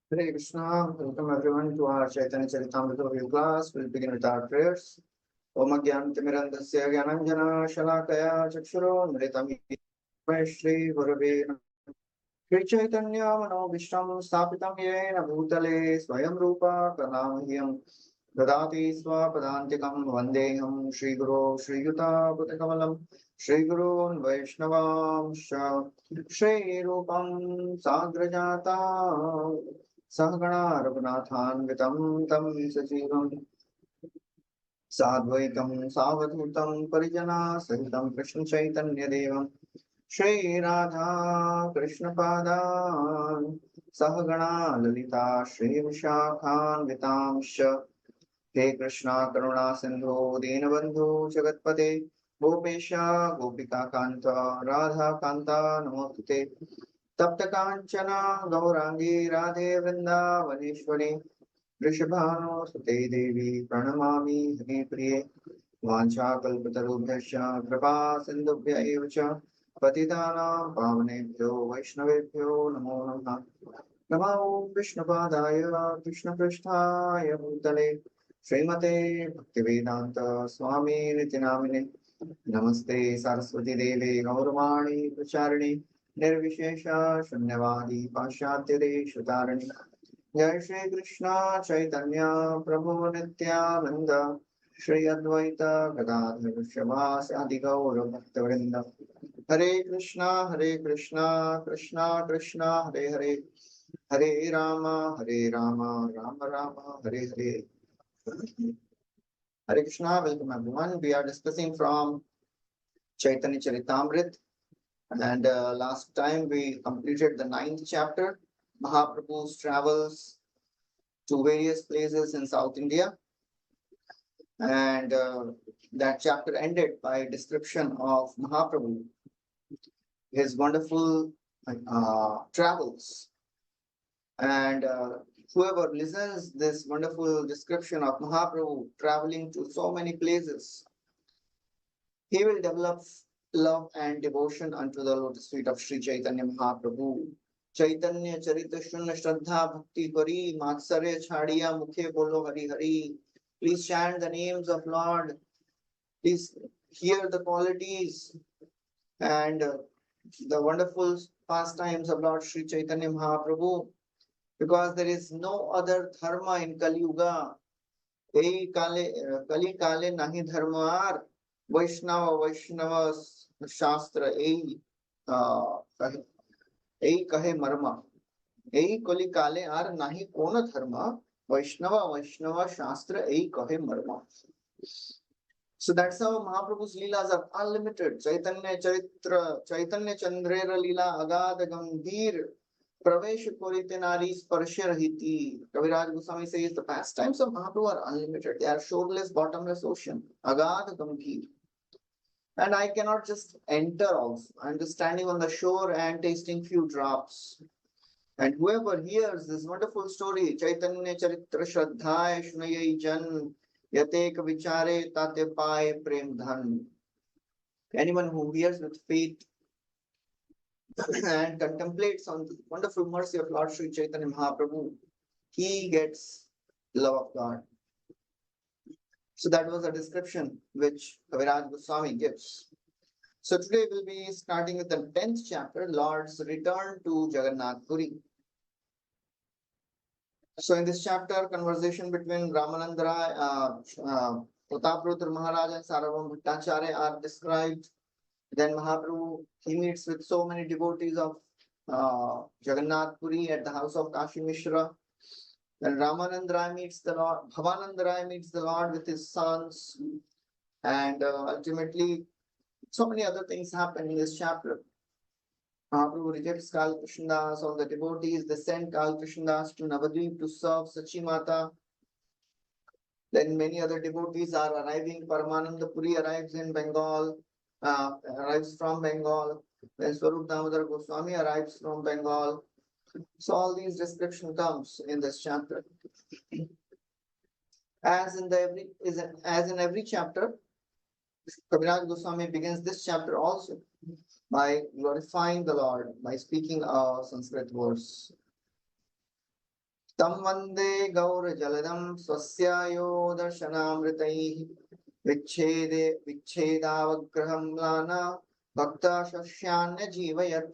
Hare Krishna, welcome everyone to our Chaitanya Charitāmrta review class. We'll begin with our prayers. Om Agyantimirandasya Gyananjana Shalakaya Chakshuro Mritam Shri Gurave Shri Chaitanya Manobhishtam Sthapitam Yena Bhutale Swayam Rupa Kadamahyam Dadati Swapadantikam Vandeham Shri Guru Shri Yuta Bhutakawalam Shri Gurun Vaishnavam Shri Rupam Sagrajata Sahagana Raghunathanvitam Tam Sajivam Sadvaitam Savadhutam Parijana Sahitam Krishna Chaitanya Devam Shri Radha Krishna Padan Sahagana Lalita Shri Vishakhanvitamsha He Krishna Karuna Sindhu Dinabandhu Jagatpate Gopesha Gopika Kanta Radha Kanta Namostute तप्त कांचना गौरांगी राधे वृंदावनेश्वरी वृषभानुसुते देवी प्रणमामि हरिप्रिये वाञ्छाकल्पतरुभ्यश्च कृपा सिन्धुभ्य एव च पतितानां पावनेभ्यो वैष्णवेभ्यो नमो नमः नमो विष्णुपादाय कृष्णपृष्ठाय भूतले श्रीमते भक्तिवेदान्त स्वामिनिति नामिने नमस्ते सरस्वती देवे गौरवाणी प्रचारिणे निर्विशेष शून्यवादी पाश्चात्य देशतारिणी जय श्री कृष्ण चैतन्य प्रभु नित्यानंद श्री अद्वैत गदाधर शिवासादि गौर भक्तवृंद हरे Krishna Krishna Krishna Hare Hare Hare Ram Ram Ram Hare Hare Hare Krishna, welcome everyone. We are discussing from Chaitanya Charitāmrta. And last time we completed the 9th chapter, Mahaprabhu's travels to various places in South India. And that chapter ended by a description of Mahaprabhu, his wonderful travels. And whoever listens this wonderful description of Mahaprabhu traveling to so many places, he will develop love and devotion unto the lotus feet of Sri Chaitanya Mahaprabhu. Chaitanya Charita Shunna Shraddha Bhakti Pari Matsarya Chhadiya Mukhe Bolo Hari Hari. Please chant the names of Lord. Please hear the qualities and the wonderful pastimes of Lord Sri Chaitanya Mahaprabhu. Because there is no other dharma in Kali Yuga. Kali Kale Nahi Dharma Vaishnava Shastra कहे मर्मा कलि काले are नाही कोन धर्म वैष्णव शास्त्र कहे मर्मा. So that's how Mahaprabhu's leelas are unlimited. Chaitanya Chandrera lila agad gambhir pravesh korite nari sparsha rahiti. Kaviraj Goswami says the pastimes of Mahaprabhu are unlimited. They are shoreless, bottomless ocean. Agad gambhir. And I cannot just enter also. I'm just standing on the shore and tasting few drops. And whoever hears this wonderful story, Chaitanya Charitra Shraddhai Shunayai Jan Yatek Vichare Tate Pai Prem Dhan. Anyone who hears with faith and contemplates on the wonderful mercy of Lord Sri Chaitanya Mahaprabhu, he gets love of God. So that was a description which Kaviraj Goswami gives. So today we'll be starting with the 10th chapter, Lord's return to Jagannath Puri. So in this chapter, conversation between Ramananda Rai, Prataprudra Maharaj and Sarvabhauma Bhattacharya are described. Then Mahaprabhu, he meets with so many devotees of Jagannath Puri at the house of Kashi Mishra. Then Ramananda Rai meets the Lord, Bhavananda Rai meets the Lord with his sons. And ultimately, so many other things happen in this chapter. Mahaprabhu rejects Kal Krishnadas, all the devotees, they send Kal Krishnadas to Navadvip to serve Sachi Mata. Then many other devotees are arriving. Paramananda Puri arrives in Bengal, arrives from Bengal. Then Swarup Damodar Goswami arrives from Bengal. So all these description comes in this chapter. As in every chapter, Kaviraj Goswami begins this chapter also by glorifying the Lord, by speaking a Sanskrit verse. तं वन्दे गौरजलदं स्वस्यायो दर्शनामृतैः विच्छेदावग्रहं म्लाना भक्ता शस्यान्यजीवयत्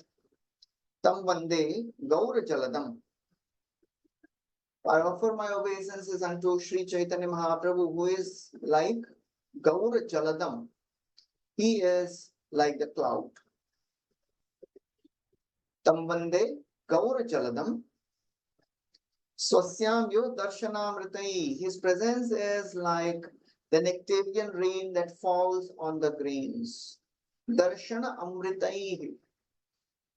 तं वन्दे गौरजलदम्. I offer my obeisances unto Sri Chaitanya Mahaprabhu, who is like Gaur Jaladam. He is like the cloud. Tam Vande Gaur Jaladam. Swasyam Yo Darshanamritai. His presence is like the nectarian rain that falls on the grains. Darshana Amritai.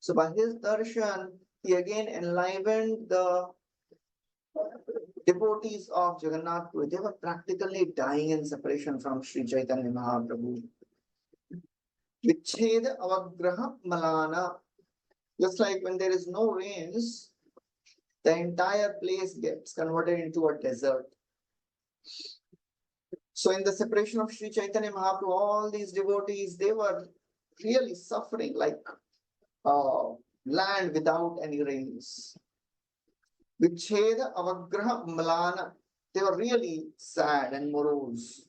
So by his darshan, he again enlivened the devotees of Jagannath Puri. They were practically dying in separation from Sri Chaitanya Mahaprabhu. Vicheda avagraha malana. Just like when there is no rains, the entire place gets converted into a desert. So in the separation of Sri Chaitanya Mahaprabhu, all these devotees, they were really suffering like land without any rains. Vicheda avagraha malana. They were really sad and morose.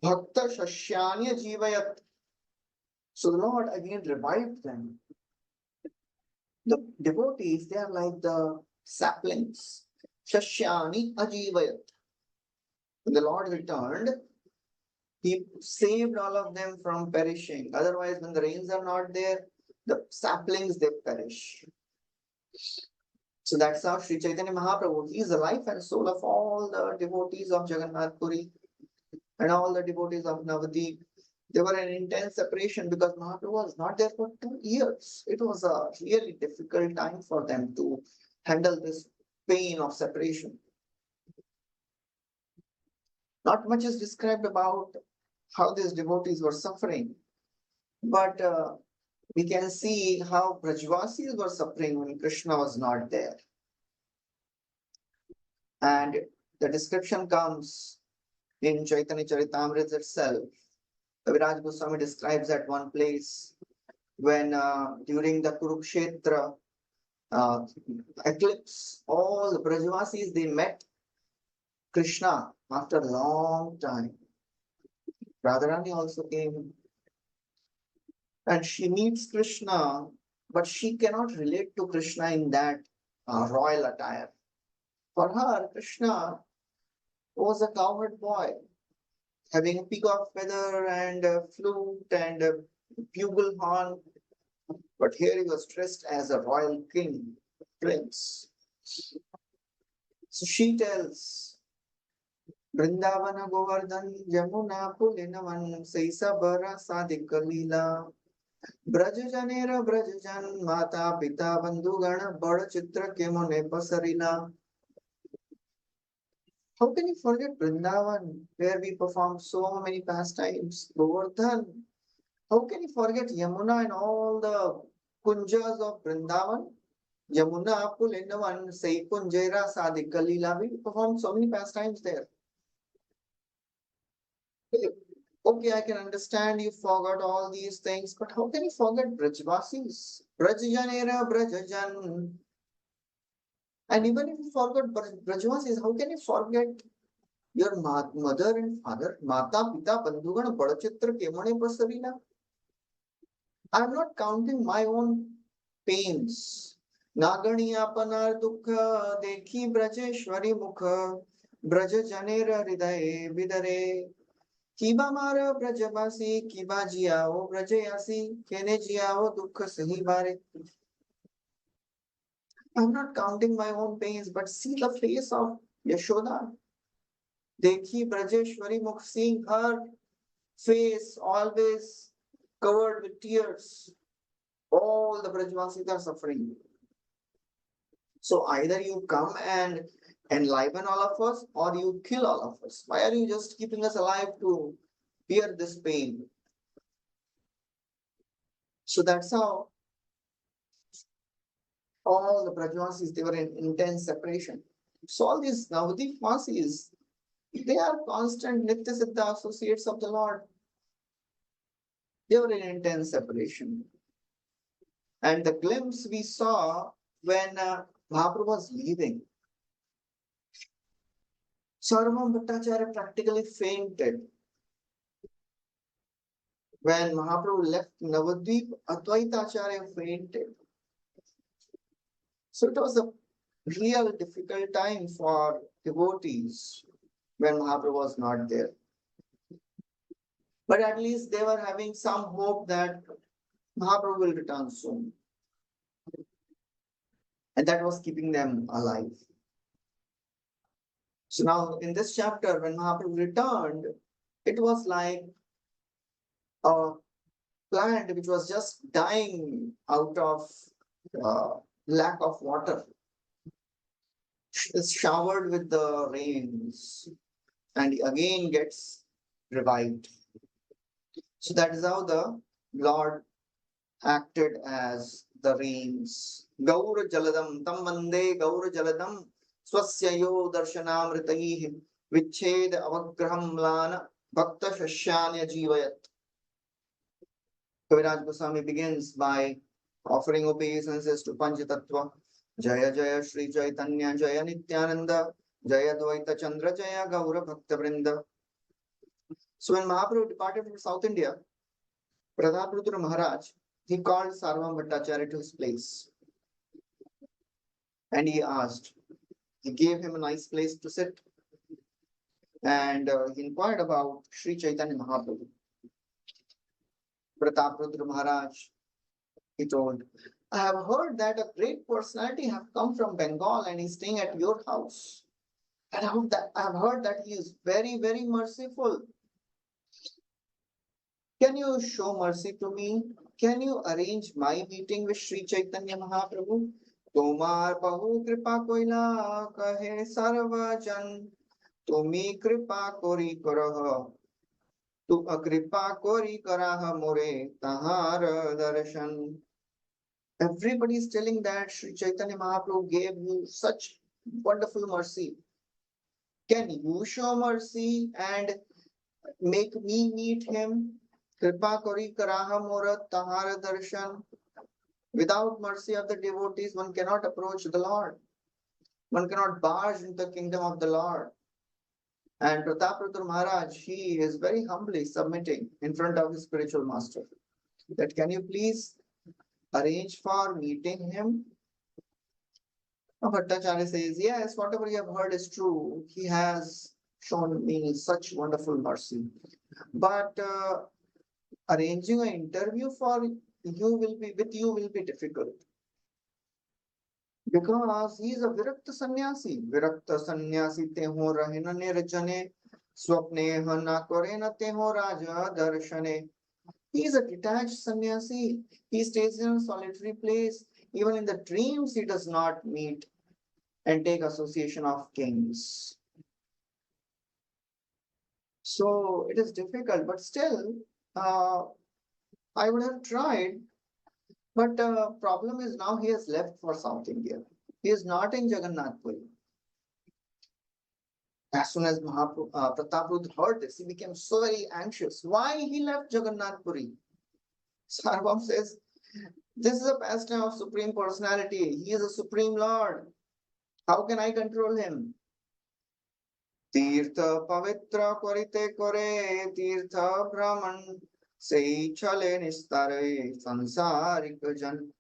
Bhakta shashyanya jivayat. So the Lord again revived them. The devotees, they are like the saplings. Shashyani ajivayat. When the Lord returned, he saved all of them from perishing. Otherwise, when the rains are not there, the saplings, they perish. So that's how Sri Chaitanya Mahaprabhu, he is the life and soul of all the devotees of Jagannath Puri and all the devotees of Navadip. They were in intense separation because Mahaprabhu was not there for 2 years. It was a really difficult time for them to handle this pain of separation. Not much is described about how these devotees were suffering, but we can see how Brajvasis were suffering when Krishna was not there. And the description comes in Chaitanya Caritāmrta itself. Kaviraj Goswami describes at one place when during the Kurukshetra eclipse, all the Brajvasis, they met Krishna after a long time. Radharani also came and she meets Krishna, but she cannot relate to Krishna in that royal attire. For her, Krishna was a cowherd boy, having a peacock feather and a flute and a bugle horn. But here he was dressed as a royal king, prince. So she tells, Vrindavana Govardhan Yamuna Pulinavan Saisabara Sadika Lila Brajajanera Brajajan Mata Pita Bandhugana Bada Chitra Kemone Pasarila. How can you forget Vrindavan, where we perform so many pastimes? Govardhan. How can you forget Yamuna and all the kunjas of Vrindavan? Yamuna, Pulindavan, Sai Kunjera, Sadika Lila. We perform so many pastimes there. Okay, I can understand you forgot all these things, but how can you forget Brajvasis? Brajajanera, Brajajan. And even if you forgot Brajvasis, how can you forget your mother and father? Mata, Pita, Bandhugana, Badachitra, Kemane, Pasarina. I'm not counting my own pains. Nagani apanar dukha, dekhi Brajeshwari mukha, Braja janera hridaye vidare. Kiba mara Brajavasi, Kiba jiao Brajayasi, Kene jiao dukha sahi bare. I'm not counting my own pains, but see the face of Yashoda. Dekhi Brajeshwari mukh, seeing her face always covered with tears. All the Brajvasis are suffering. So either you come and enliven all of us or you kill all of us. Why are you just keeping us alive to bear this pain? So that's how all the Brajvasis, they were in intense separation. So all these Navadip Vasis, they are constant Nitya Siddha associates of the Lord. They were in intense separation. And the glimpse we saw when Mahaprabhu was leaving, Sarvam Bhattacharya practically fainted. When Mahaprabhu left Navadvip, Advaita Acharya fainted. So it was a real difficult time for devotees when Mahaprabhu was not there. But at least they were having some hope that Mahaprabhu will return soon. And that was keeping them alive. So now in this chapter, when Mahaprabhu returned, it was like a plant which was just dying out of uh, lack of water. Is showered with the rains and again gets revived. So that is how the Lord acted as the rains. Gaur Jaladam Tam Vande Gaur Jaladam Swasyayo Darshanamritaihi Viched Avagraham Lana Bhakta Shashyanya Jivayat. Kaviraj Goswami begins by offering obeisances to Panchatattva. Jaya Jaya Shri Caitanya Jaya Nityananda Jaya Dvaita Chandra Jaya Gaura Bhakta Vrinda. So when Mahaprabhu departed from South India, Pradhaprudra Maharaj, he called Sarvam Bhattacharya to his place. And he asked, he gave him a nice place to sit. And he inquired about Sri Chaitanya Mahaprabhu. Pradhaprudra Maharaj, he told, I have heard that a great personality have come from Bengal and is staying at your house. And I have heard that he is very, very merciful. Can you show mercy to me? Can you arrange my meeting with Sri Chaitanya Mahaprabhu? Tomar bahu kripa koila kahe sarvajan. Tumi kripa kori karaha. Tu akripa kori karaha more tahar darshan. Everybody is telling that Sri Chaitanya Mahaprabhu gave you such wonderful mercy. Can you show mercy and make me meet him? Kripa kori karaha mora tahara darshan. Without mercy of the devotees, one cannot approach the Lord. One cannot barge into the kingdom of the Lord. And Prataprudra Maharaj, he is very humbly submitting in front of his spiritual master. That can you please arrange for meeting him? Bhattacharya says, yes, whatever you have heard is true. He has shown me such wonderful mercy. But arranging an interview for you will be difficult. Because he is a Virakta sannyasi. Virakta sannyasi te ho rahena nirjane swapne na korena te ho raja darshane. He is a detached sannyasi. He stays in a solitary place. Even in the dreams, he does not meet and take association of kings. So it is difficult, but still, I would have tried. But problem is now he has left for South India. He is not in Jagannath Puri. As soon as Prataprudra heard this, he became so very anxious. Why he left Jagannath Puri? Sarvam says, this is a pastime of Supreme Personality. He is a Supreme Lord. How can I control him? Tirtha pavitra korite kore tirtha brahman sei chale nistare sansarik jan.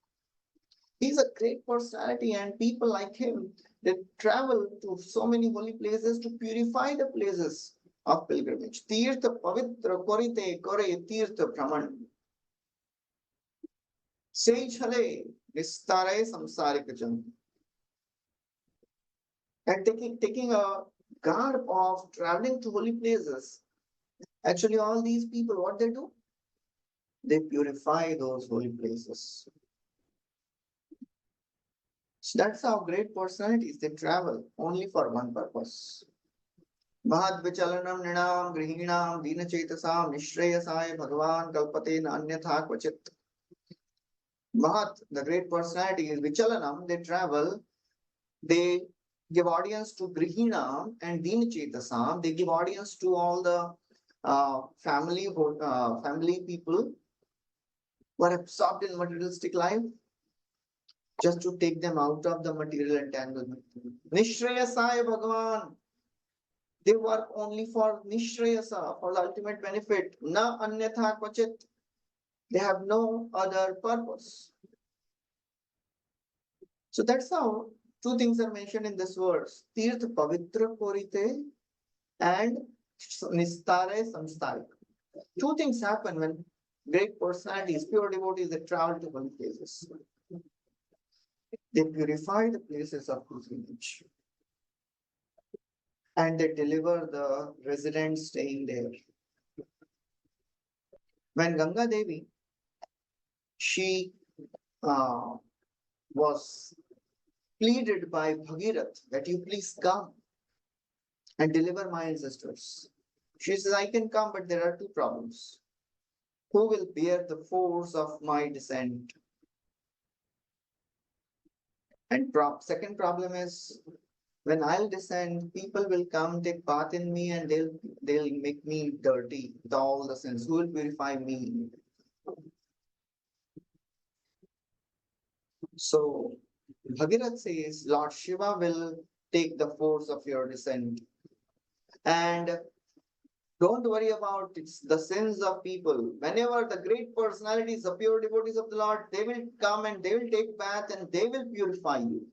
He is a great personality and people like him, they travel to so many holy places to purify the places of pilgrimage. Tirtha pavitra korite kore tirtha brahman sei chale nistare sansarik jan. And taking a garb of traveling to holy places. Actually, all these people, what they do? They purify those holy places. So that's how great personalities, they travel only for one purpose. Mahad vichalanam ninam grihinam dina chetasam nishreyasaya bhagavan kalpate nanyatha kvachit. Mahat, the great personality is vichalanam, they travel, they give audience to Grihinam and Dinachetasam. They give audience to all the family people who are absorbed in materialistic life, just to take them out of the material entanglement. Nishreyasaya Bhagavan. They work only for nishrayasa, for the ultimate benefit. Na anyatha kvachit. They have no other purpose. So that's how two things are mentioned in this verse. Tirth pavitra korite and nistare samstare. Two things happen when great personalities, pure devotees, they travel to holy places. They purify the places of pilgrimage and they deliver the residents staying there. When Ganga Devi, she uh, was pleaded by Bhagirath that you please come and deliver my ancestors. She says, I can come, but there are two problems. Who will bear the force of my descent? And second problem is when I'll descend, people will come take bath in me and they'll make me dirty with all the sins. Who will purify me? So Bhagirath says, Lord Shiva will take the force of your descent. And don't worry about the sins of people. Whenever the great personalities, the pure devotees of the Lord, they will come and they will take bath and they will purify you.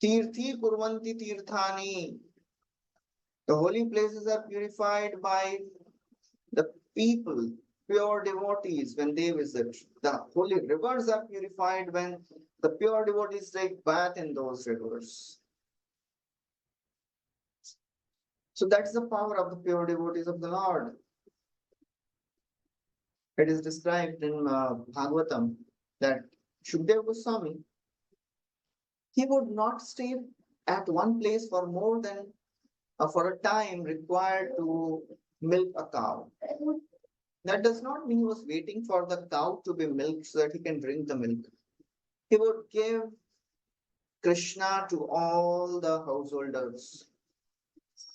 Tirthi kurvanti tirthani. The holy places are purified by the people, pure devotees, when they visit. The holy rivers are purified when the pure devotees take bath in those rivers. So that's the power of the pure devotees of the Lord. It is described in Bhagavatam that Shukdev Goswami, he would not stay at one place for more than for a time required to milk a cow. That does not mean he was waiting for the cow to be milked so that he can drink the milk. He would give Krishna to all the householders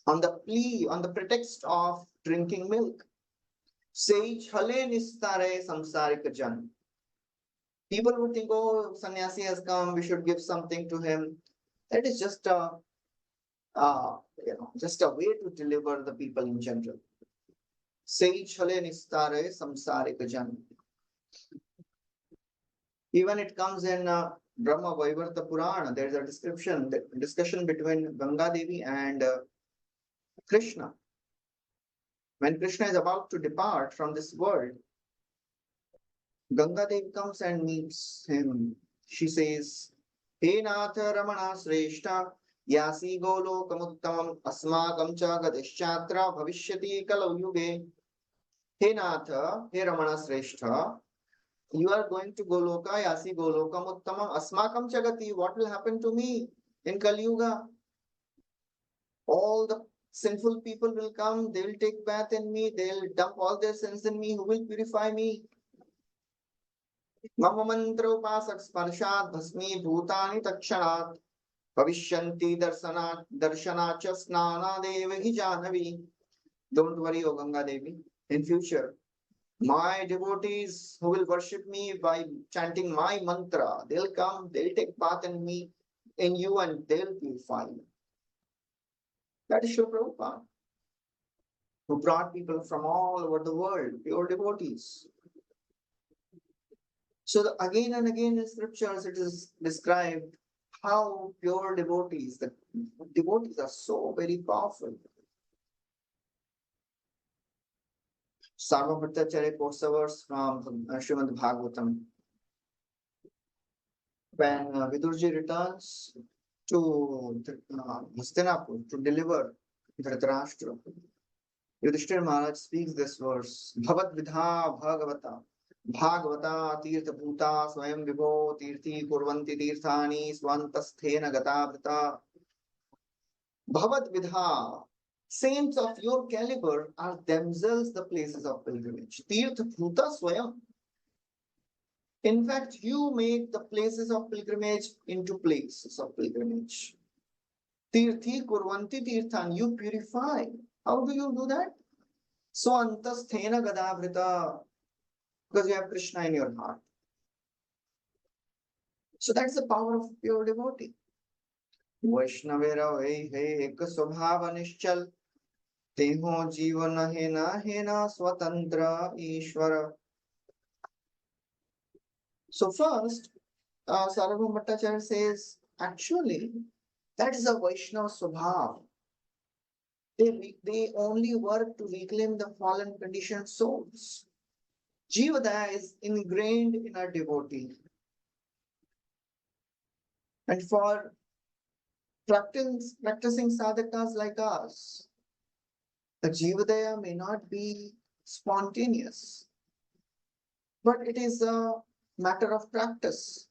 on the plea, on the pretext of drinking milk. Sage hale nistare samsarika jan. People would think, oh, sannyasi has come, we should give something to him. That is just just a way to deliver the people in general. Sage hale nistare samsarika jan. Even it comes in Brahma Vaivarta Purana. There is a discussion between Ganga Devi and Krishna. When Krishna is about to depart from this world, Ganga Devi comes and meets him. She says, He Natha Ramana Sreshta Yasi Golo Kamuttamam Asmakam Cha Gadishchatra Bhavishyati Kalau Yuge. He Natha, He Ramana Sreshta, you are going to Goloka, Yasi Golokam Uttamam Asmakam Chagati. What will happen to me in Kali Yuga? All the sinful people will come, they will take bath in me, they'll dump all their sins in me. Who will purify me? Mama mantra upasak sparshat bhasmi bhutani takshanat bhavishyanti darshanacha snana devi janavi. Don't worry, O Ganga Devi. In future, my devotees who will worship me by chanting my mantra, they'll come, they'll take bath in me, in you, and they'll purify you. That is Srila Prabhupada, who brought people from all over the world, pure devotees. So again and again in scriptures it is described how pure devotees, the devotees are so very powerful. Sarvabhattacharya quotes a verse from Srimad Bhagavatam. When Vidurji returns to Hastinapur to deliver Dhritarashtra, Yudhishthira Maharaj speaks this verse, Bhavat Vidha Bhagavata Bhagavata Tirtha Bhuta Swayam Vibho Tirthi Kurvanti Tirthani Swantasthena Gatavrita. Bhavat Vidha, saints of your caliber are themselves the places of pilgrimage. Tirtha Bhuta Swayam. In fact, you make the places of pilgrimage into places of pilgrimage. Tirthi Kurvanti Tirthan, you purify. How do you do that? So Antasthena Gadavrita, because you have Krishna in your heart. So that's the power of pure devotee. वैष्णवेरा वै हे एक स्वभाव निश्चल तेहो जीवन है ना स्वतंत्र ईश्वर. So first, Sarvabhauma Bhattacharya says, actually, that is a Vaishnava Swabhav. They only work to reclaim the fallen conditioned souls. Jivadaya is ingrained in our devotee. And for practicing sadhakas like us, the Jivadaya may not be spontaneous, but it is a matter of practice.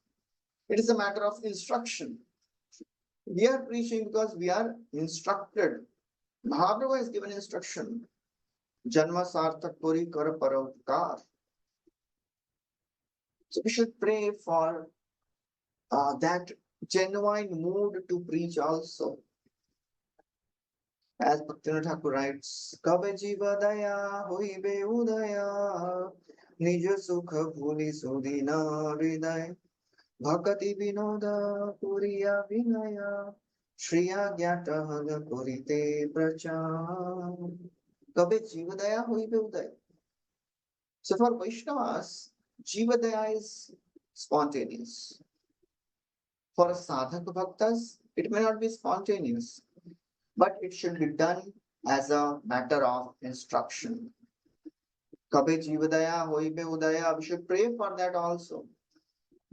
It is a matter of instruction. We are preaching because we are instructed. Mahaprabhu has given instruction. Janma sarthak puri kar paropkar. So we should pray for that genuine mood to preach also. As Bhaktivinoda Thakur writes, Kabe jiva daya hoibe udaya nij sukha bhuli sudina hriday bhakati vinoda puriya vinaya shriya gyata kurite prachar. Kabe jiva daya hoibe udaya. So for Vaishnavas, jiva daya is spontaneous. For sadhak bhaktas, it may not be spontaneous, but it should be done as a matter of instruction. Kabe jivadaya hoibe udaya, we should pray for that also.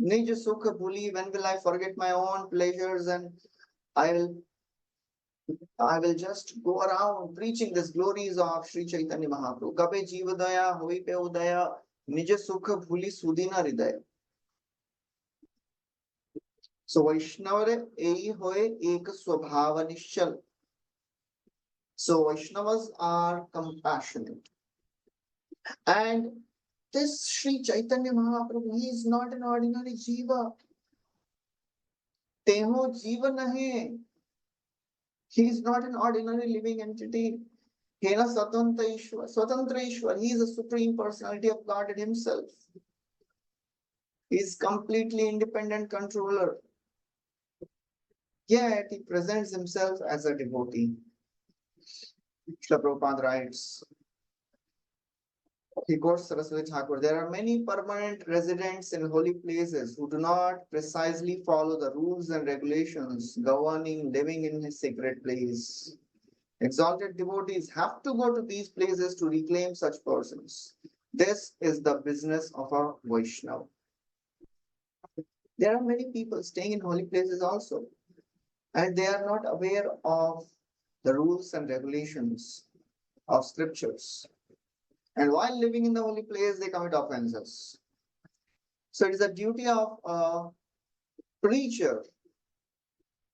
Nij sukha bhuli, when will I forget my own pleasures and I will just go around preaching the glories of Sri Chaitanya Mahaprabhu. Kabe jivadaya hoibe udaya, nij sukha bhuli sudina hridaya. So Vaishnava ei hoye ek swabhava nishchal. So Vaishnavas are compassionate. And this Sri Chaitanya Mahaprabhu, he is not an ordinary jiva. Teho jiva nahe. He is not an ordinary living entity. Hena Swatantra Ishwar. He is a supreme personality of God himself. He is completely independent controller. Yet he presents himself as a devotee. Srila Prabhupada writes, he quotes Saraswati Thakur, there are many permanent residents in holy places who do not precisely follow the rules and regulations governing living in his sacred place. Exalted devotees have to go to these places to reclaim such persons. This is the business of a Vaishnava. There are many people staying in holy places also, and they are not aware of the rules and regulations of scriptures. And while living in the holy place, they commit offenses. So it is a duty of a preacher,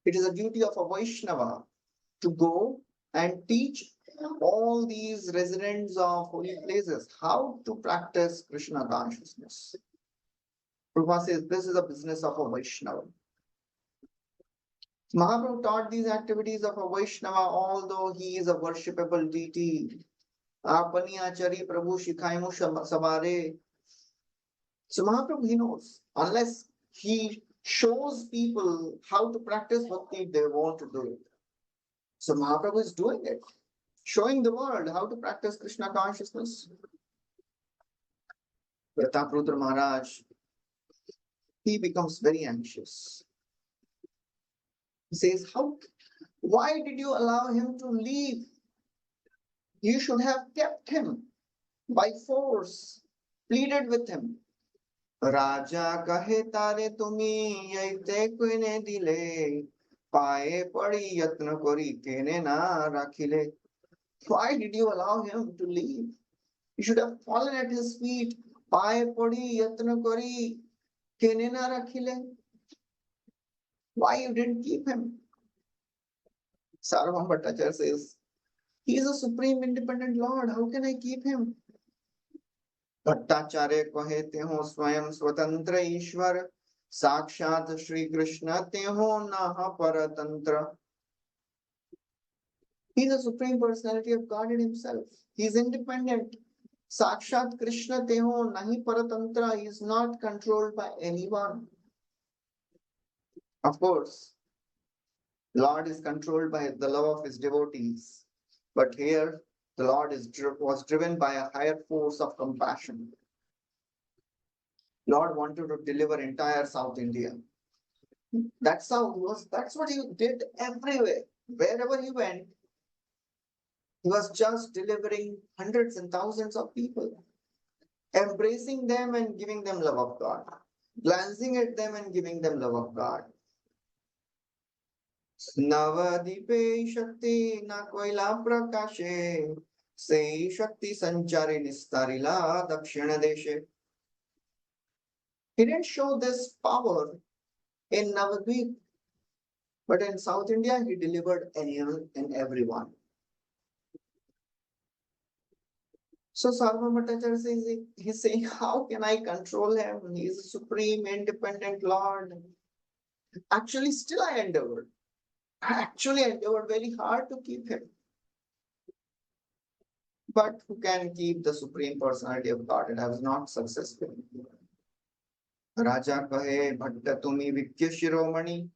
it is a duty of a Vaishnava to go and teach all these residents of holy places how to practice Krishna consciousness. Prabhupada says this is a business of a Vaishnava. Mahaprabhu taught these activities of a Vaishnava, although he is a worshipable deity. Apani achari Prabhu shikhaimu sabare. So Mahaprabhu, he knows, unless he shows people how to practice bhakti, they want to do it. So Mahaprabhu is doing it, showing the world how to practice Krishna consciousness. Prataprutra Maharaj, he becomes very anxious. He says, why did you allow him to leave? You should have kept him by force, pleaded with him. Raja kahe tare tumi yaite kuine dile, paye padi yatna kori kene na rakhile. Why did you allow him to leave? You should have fallen at his feet. Paye padi yatna kori kene na rakhile. Why you didn't keep him? Sarvabhauma Bhattacharya says, he is a supreme independent Lord. How can I keep him? Bhattacharya कहते हो स्वयं स्वतंत्र ईश्वर साक्षात श्री कृष्ण ते हो न परतंत्र. He is a supreme personality of God in himself. He is independent. Sakshat Krishna te ho nahi paratantra. He is not controlled by anyone. Of course, Lord is controlled by the love of his devotees. But here, the Lord was driven by a higher force of compassion. Lord wanted to deliver entire South India. That's what he did everywhere. Wherever he went, he was just delivering hundreds and thousands of people, embracing them and giving them love of God, glancing at them and giving them love of God. नवदीपे शक्ति न कोयला प्रकाशे से शक्ति संचारी निस्तारिला दक्षिण देशे. He didn't show this power in Navadvip, but in South India he delivered anyone and everyone. So Sarvabhauma Bhattacharya says, he's saying, how can I control him? He is a supreme independent Lord. Actually, still I endeavored. Very hard to keep him. But who can keep the Supreme Personality of God? And I was not successful. Raja kahe bhatta tumi vikya shiromani,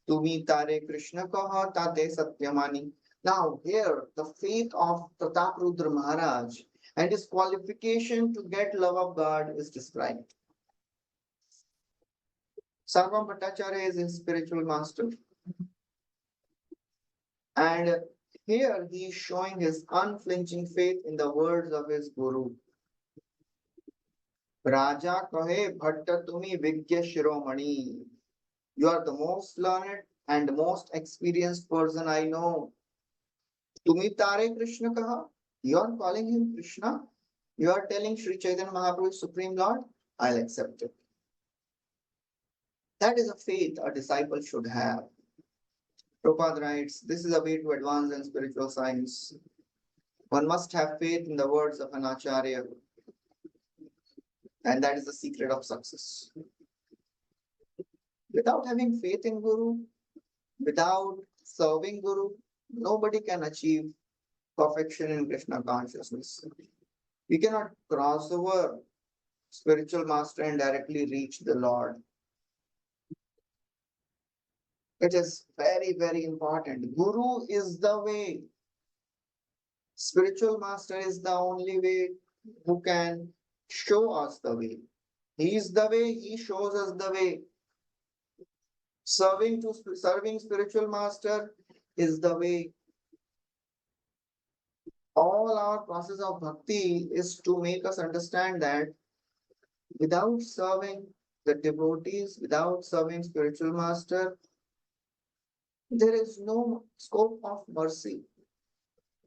tumi tare Krishna kaha tate satyamani. Now here, the faith of Prataprudra Maharaj and his qualification to get love of God is described. Sarvam Bhattacharya is his spiritual master. And here he is showing his unflinching faith in the words of his Guru. Raja kahe bhatta tumi vigya shiromani. You are the most learned and most experienced person I know. Tumi tare Krishna kaha. You are calling him Krishna. You are telling Sri Chaitanya Mahaprabhu Supreme Lord. I'll accept it. That is a faith a disciple should have. Prabhupada writes, this is a way to advance in spiritual science. One must have faith in the words of an Acharya. And that is the secret of success. Without having faith in Guru, without serving Guru, nobody can achieve perfection in Krishna consciousness. We cannot cross over spiritual master and directly reach the Lord. It is very, very important. Guru is the way. Spiritual master is the only way who can show us the way. He is the way, he shows us the way. Serving spiritual master is the way. All our process of bhakti is to make us understand that without serving the devotees, without serving spiritual master, there is no scope of mercy.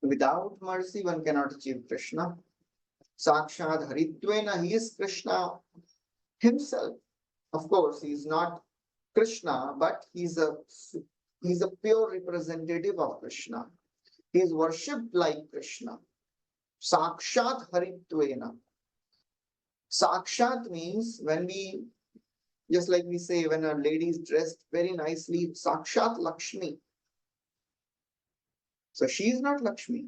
Without mercy, one cannot achieve Krishna. Sakshad Haritvena, he is Krishna himself. Of course, he is not Krishna, but he's a pure representative of Krishna. He is worshipped like Krishna. Sakshat Haritvena. Sakshat means when we, just like we say, when a lady is dressed very nicely, Sakshat Lakshmi. So she is not Lakshmi.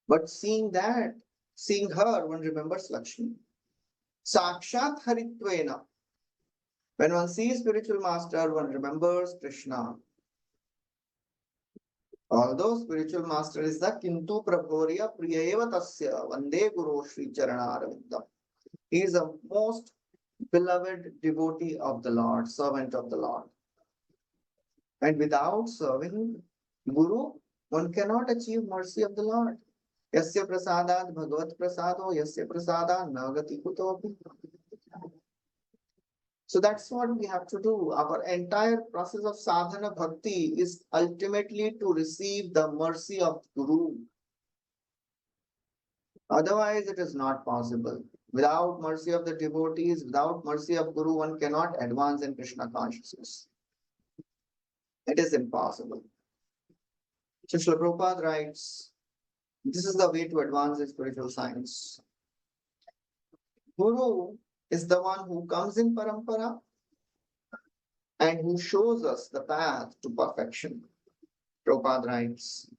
But seeing her, one remembers Lakshmi. Sakshat Haritvena. When one sees spiritual master, one remembers Krishna. Although spiritual master is the Kintu Prabhorya Priyeva Tasya Vande Guru Shri Charanarvindam. He is the most beloved devotee of the Lord, servant of the Lord. And without serving Guru, one cannot achieve mercy of the Lord. Yasya prasadat bhagavat prasado yasya prasada nagati kutopi. So that's what we have to do. Our entire process of sadhana bhakti is ultimately to receive the mercy of Guru. Otherwise, it is not possible. Without mercy of the devotees, without mercy of Guru, one cannot advance in Krishna consciousness. It is impossible. So Srila Prabhupada writes, this is the way to advance in spiritual science. Guru is the one who comes in parampara and who shows us the path to perfection. Prabhupada writes,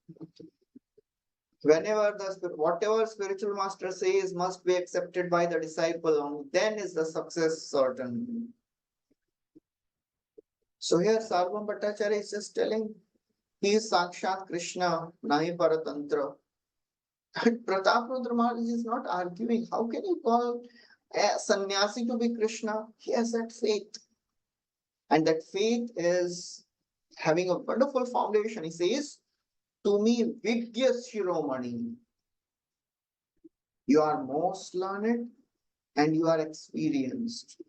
whatever spiritual master says must be accepted by the disciple, only then is the success certain. So here Sarvam Bhattacharya is just telling he is Sakshat Krishna, Nahi Paratantra. And Pratap Rudra Maharaj is not arguing. How can you call a sannyasi to be Krishna? He has that faith. And that faith is having a wonderful foundation. He says, to me, Vigya Shiromani, you are most learned and you are experienced.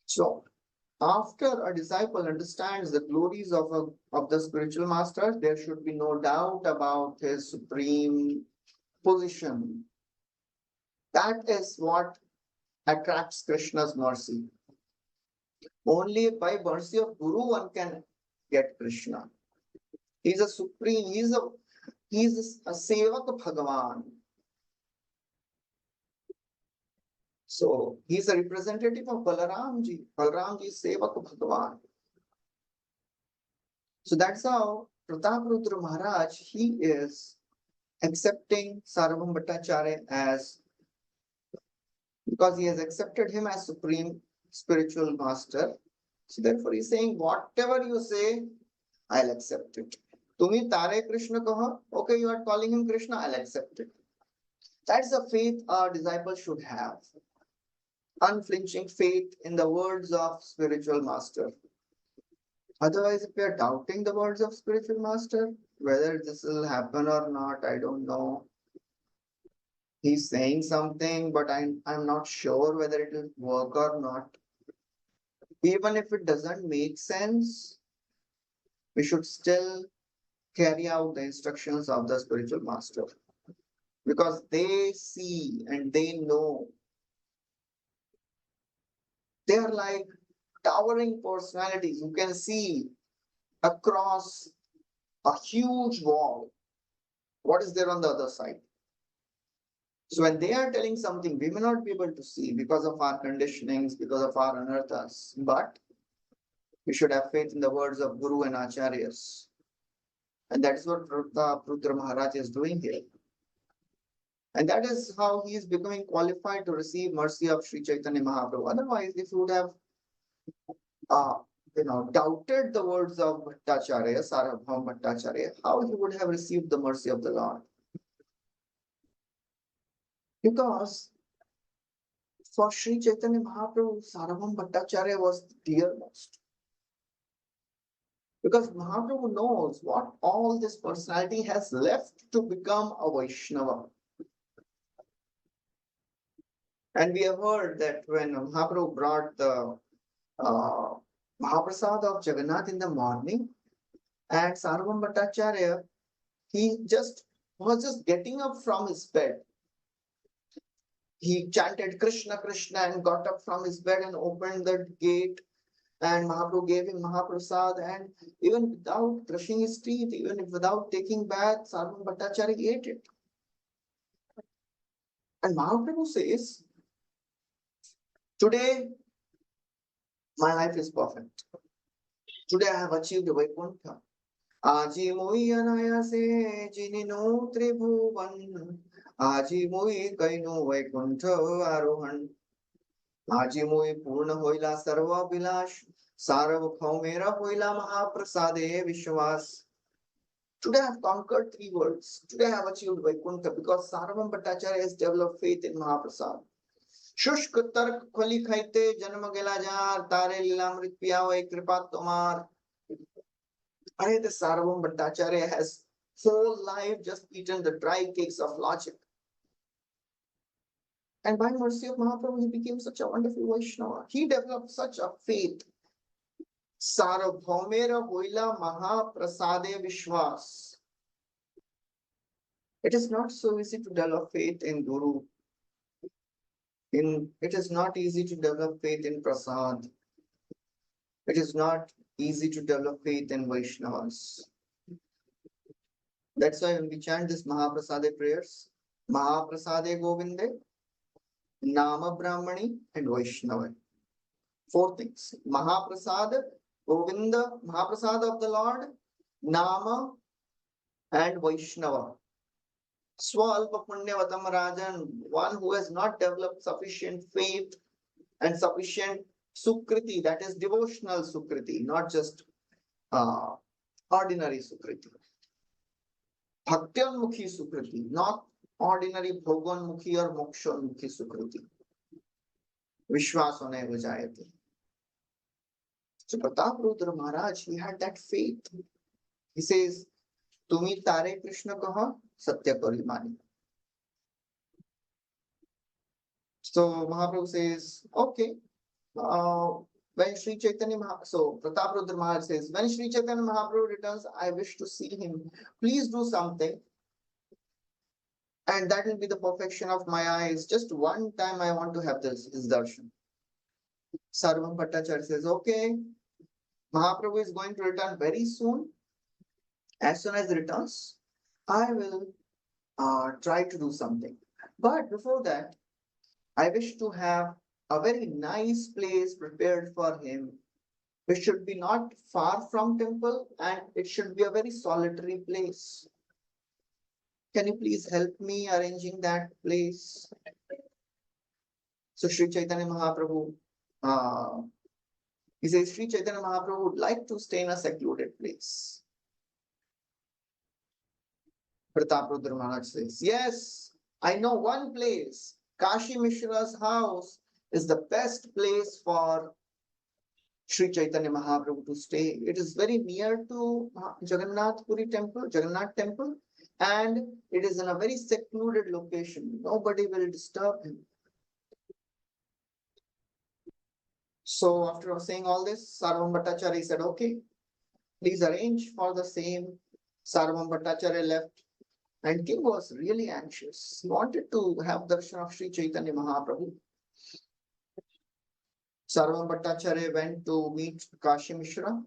So, after a disciple understands the glories of the spiritual master, there should be no doubt about his supreme position. That is what attracts Krishna's mercy. Only by mercy of Guru one can get Krishna. He's a supreme, he's a Sevak Bhagavan. So he's a representative of Balaramji. Balaramji is Sevak Bhagavan. So that's how Pratap Rudra Maharaj, he is accepting Sarvam Bhattacharya as, because he has accepted him as supreme spiritual master. So therefore he's saying, whatever you say, I'll accept it. Tumi Tare Krishna kaha, okay, you are calling him Krishna, I'll accept it. That's the faith a disciple should have. Unflinching faith in the words of spiritual master. Otherwise, if we are doubting the words of spiritual master, whether this will happen or not, I don't know. He's saying something, but I'm not sure whether it will work or not. Even if it doesn't make sense, we should still carry out the instructions of the spiritual master. Because they see and they know. They are like towering personalities. You can see across a huge wall what is there on the other side. So when they are telling something, we may not be able to see because of our conditionings, because of our anarthas, but we should have faith in the words of Guru and Acharyas. And that is what Rudra Maharaj is doing here. And that is how he is becoming qualified to receive mercy of Sri Chaitanya Mahaprabhu. Otherwise, if you would have doubted the words of Bhattacharya, Sarabham Bhattacharya, how he would have received the mercy of the Lord? Because for Sri Chaitanya Mahaprabhu, Sarabham Bhattacharya was the dearest. Because Mahaprabhu knows what all this personality has left to become a Vaishnava. And we have heard that when Mahaprabhu brought the Mahaprasad of Jagannath in the morning, and Sarvam Bhattacharya, he was just getting up from his bed. He chanted Krishna, Krishna and got up from his bed and opened the gate, and Mahaprabhu gave him Mahaprasad, and even without brushing his teeth, even without taking bath, Sarvam Bhattacharya ate it. And Mahaprabhu says, today my life is perfect. Today I have achieved Vaikuntha. Aji moi anayase jinino tribhuvan. Aji moi kainu Vaikuntha arohan. Aji moi purna hoila sarva bilash. Sarvabhaumera hoila mahaprasade vishwas. Today I have conquered 3 worlds. Today I have achieved Vaikuntha because Sarvam Bhattacharya has developed faith in Mahaprasad. शुष्क तर्क खोली खाइते जन्म गेला jar तारे लीलामृत पिया हुए कृपा तुम्हार. The Sarvam Bhattacharya has whole life just eaten the dry cakes of logic. And by mercy of Mahaprabhu, he became such a wonderful Vaishnava. He developed such a faith. Sarvabhaumera hoila mahaprasade vishwas. It is not so easy to develop faith in Guru. It is not easy to develop faith in Prasad. It is not easy to develop faith in Vaishnavas. That's why when we chant this Mahaprasade prayers, Mahaprasade Govinde, Nama Brahmani and Vaishnava. 4 things. Mahaprasad, Govinda, Mahaprasad of the Lord, Nama and Vaishnava. Swalpa Punyavatam Rajan, one who has not developed sufficient faith and sufficient Sukriti, that is devotional Sukriti, not just uh, ordinary Sukriti. Bhaktyamukhi Sukriti, not ordinary Bhoganmukhi or Mokshamukhi Sukriti. Vishwasone Vijayati. So Prataprudra Maharaj, he had that faith. He says, Tumi Tare Krishna Kaha, Satya Kari Mani. So Mahaprabhu says, okay. When Sri Chaitanya Mahaprabhu, so Prataprudra Maharaj says, when Sri Chaitanya Mahaprabhu returns, I wish to see him. Please do something. And that will be the perfection of my eyes. Just one time I want to have his darshan. Sarvam Bhattacharya says, okay, Mahaprabhu is going to return very soon. As soon as he returns, I will try to do something. But before that, I wish to have a very nice place prepared for him. It should be not far from temple and it should be a very solitary place. Can you please help me arranging that place? So Sri Chaitanya Mahaprabhu, he says Sri Chaitanya Mahaprabhu would like to stay in a secluded place. Prataprudra Maharaj says, yes, I know one place. Kashi Mishra's house is the best place for Sri Chaitanya Mahaprabhu to stay. It is very near to Jagannath temple, and it is in a very secluded location. Nobody will disturb him. So after saying all this, Sarvam Bhattacharya said, okay, please arrange for the same. Sarvam Bhattacharya left, and king was really anxious. He wanted to have darshan of Sri Chaitanya Mahaprabhu. Sarvam Bhattacharya went to meet Kashi Mishra,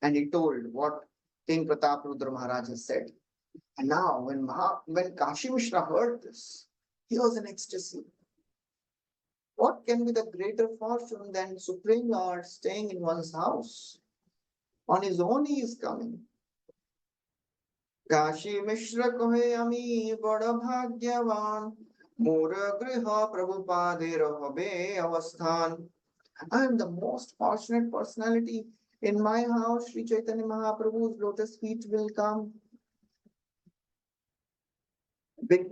and he told what King Prataprudra Maharaj has said. And now, when Kashi Mishra heard this, he was in ecstasy. What can be the greater fortune than Supreme Lord staying in one's house? On his own he is coming. Kashi Mishra kohe ami bada bhagyavan, mora griha prabhupadera hobe avasthan. I am the most fortunate personality. In my house, Sri Chaitanya Mahaprabhu's lotus feet will come. Big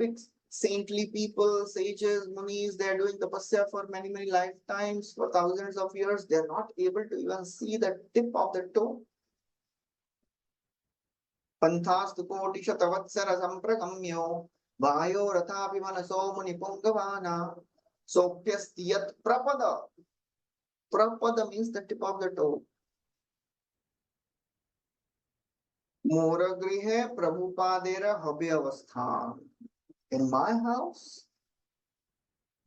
saintly people, sages, munis, they are doing tapasya for many lifetimes, for thousands of years. They are not able to even see the tip of the toe. Panthastu koti shatavatsara sampragamyo vayo rathapi manaso muni pungavana sopyastiyat prapada. Prapada means the tip of the toe. Mora grihe prabhupadera habya avasthan. In my house,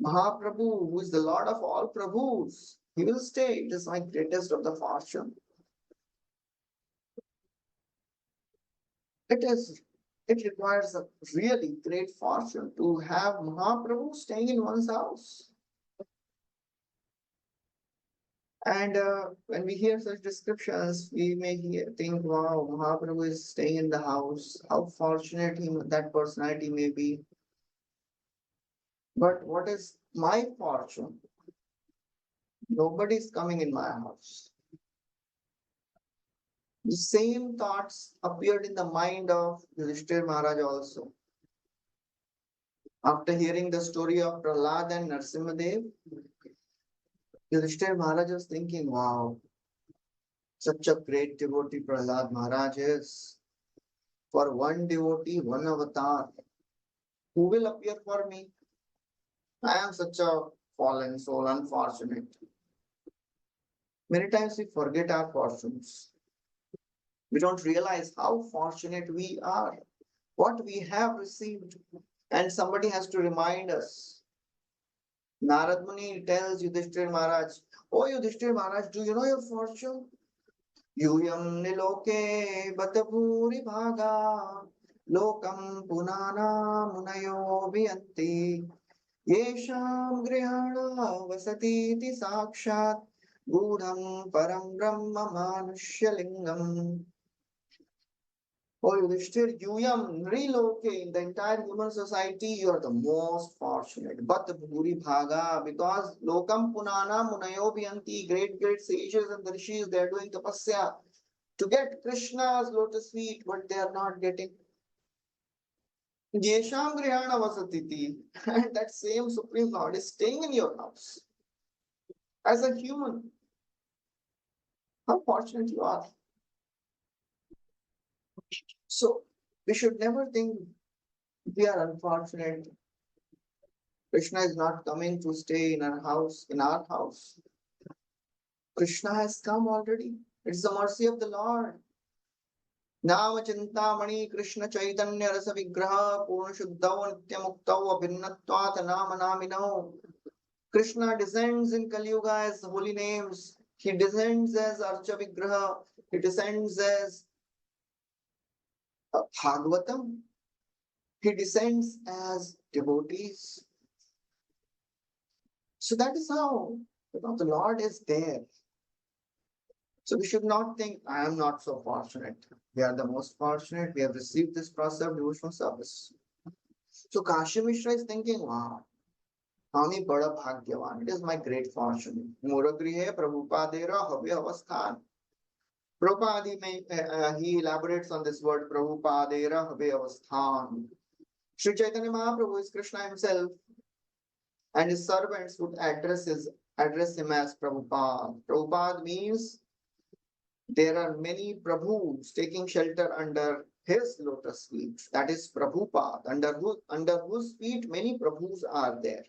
Mahaprabhu, who is the Lord of all Prabhus, he will stay. It is my greatest of the fortune. It requires a really great fortune to have Mahaprabhu staying in one's house. And when we hear such descriptions, we may think, wow, Mahaprabhu is staying in the house. How fortunate that personality may be. But what is my fortune? Nobody is coming in my house. The same thoughts appeared in the mind of Yudhishthira Maharaj also. After hearing the story of Prahlad and Narsimhadev, Yudhishthira Maharaj was thinking, wow, such a great devotee Prahlad Maharaj is. For one devotee, one avatar. Who will appear for me? I am such a fallen soul, unfortunate. Many times we forget our fortunes. We don't realize how fortunate we are, what we have received, and somebody has to remind us. Narad Muni tells Yudhishthira Maharaj, oh Yudhishthira Maharaj, do you know your fortune? Yuyam niloke batapuri bhaga lokam punana munayo viyanti yesham grihana vasatiti sakshat gudham param brahma manushya lingam. Oh, Yudhishthir, Yuyam, Nriloke, in the entire human society, you are the most fortunate. But the Bhuri Bhaga, because Lokam Punana Munayo Byanti, great sages and the rishis, they are doing tapasya to get Krishna's lotus feet, but they are not getting. Yesham Grihana Vasatiti, and that same Supreme Lord is staying in your house as a human. How fortunate you are. So, we should never think we are unfortunate. Krishna is not coming to stay in our house, Krishna has come already. It's the mercy of the Lord. Nama Chintamani Krishna Chaitanya Rasa Vigraha Purna Shuddhava Nityamuktava Abhinnatvat Nama Namino. Krishna descends in Kali Yuga as holy names. He descends as Archa Vigraha. He descends as Bhagavatam. He descends as devotees. So that is how the Lord is there. So we should not think, I am not so fortunate. We are the most fortunate. We have received this process of devotional service. So Kashi Mishra is thinking, wow, Hami Bada Bhagyavan. It is my great fortune. Muragrihe Prabhupadera Havya Avasthan. Prabhupada, he elaborates on this word Prabhupadera Havya Avasthan. Sri Chaitanya Mahaprabhu is Krishna himself, and his servants would address him as Prabhupada. Prabhupada means there are many Prabhus taking shelter under his lotus feet. That is Prabhupada, under whose feet many Prabhus are there.